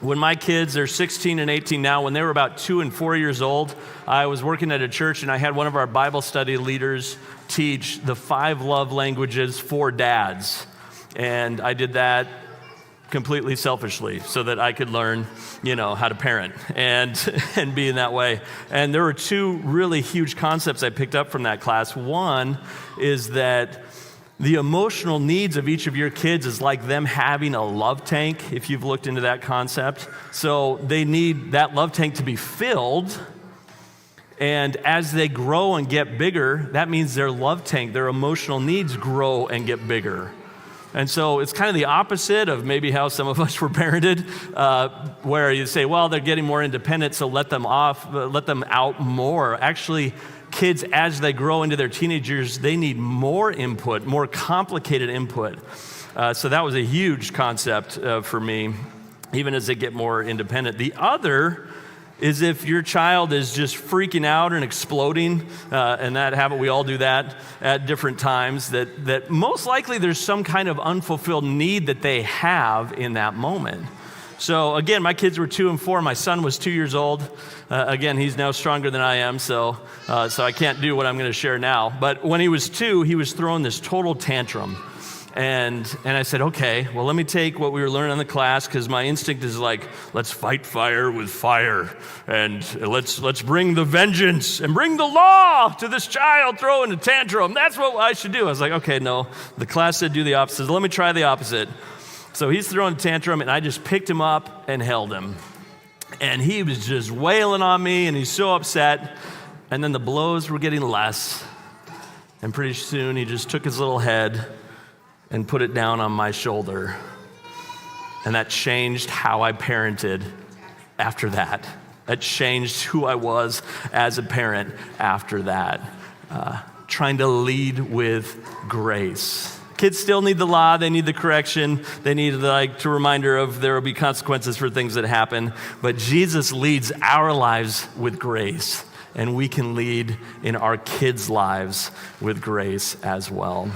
When my kids are 16 and 18 now, when they were about 2 and 4 years old, I was working at a church and I had one of our Bible study leaders teach the 5 love languages for dads. And I did that completely selfishly so that I could learn, how to parent and be in that way. And there were 2 really huge concepts I picked up from that class. One is that the emotional needs of each of your kids is like them having a love tank, if you've looked into that concept. So they need that love tank to be filled. And as they grow and get bigger, that means their love tank, their emotional needs grow and get bigger. And so it's kind of the opposite of maybe how some of us were parented, where you say, well, they're getting more independent, so let them out more. Actually, kids, as they grow into their teenagers, they need more input, more complicated input. So that was a huge concept for me, even as they get more independent. The other is if your child is just freaking out and exploding, and that habit, we all do that at different times, that most likely there's some kind of unfulfilled need that they have in that moment. So again, my kids were 2 and 4. My son was 2 years old. Again, he's now stronger than I am, so I can't do what I'm going to share now. But when he was 2, he was throwing this total tantrum. And I said, okay, well, let me take what we were learning in the class, because my instinct is like, let's fight fire with fire, and let's bring the vengeance and bring the law to this child throwing a tantrum. That's what I should do. I was like, okay, no, the class said do the opposite. Let me try the opposite. So he's throwing a tantrum, and I just picked him up and held him. And he was just wailing on me, and he's so upset. And then the blows were getting less. And pretty soon he just took his little head and put it down on my shoulder. And that changed how I parented after that. That changed who I was as a parent after that. Trying to lead with grace. Kids still need the law, they need the correction, they need to reminder of there will be consequences for things that happen. But Jesus leads our lives with grace, and we can lead in our kids' lives with grace as well.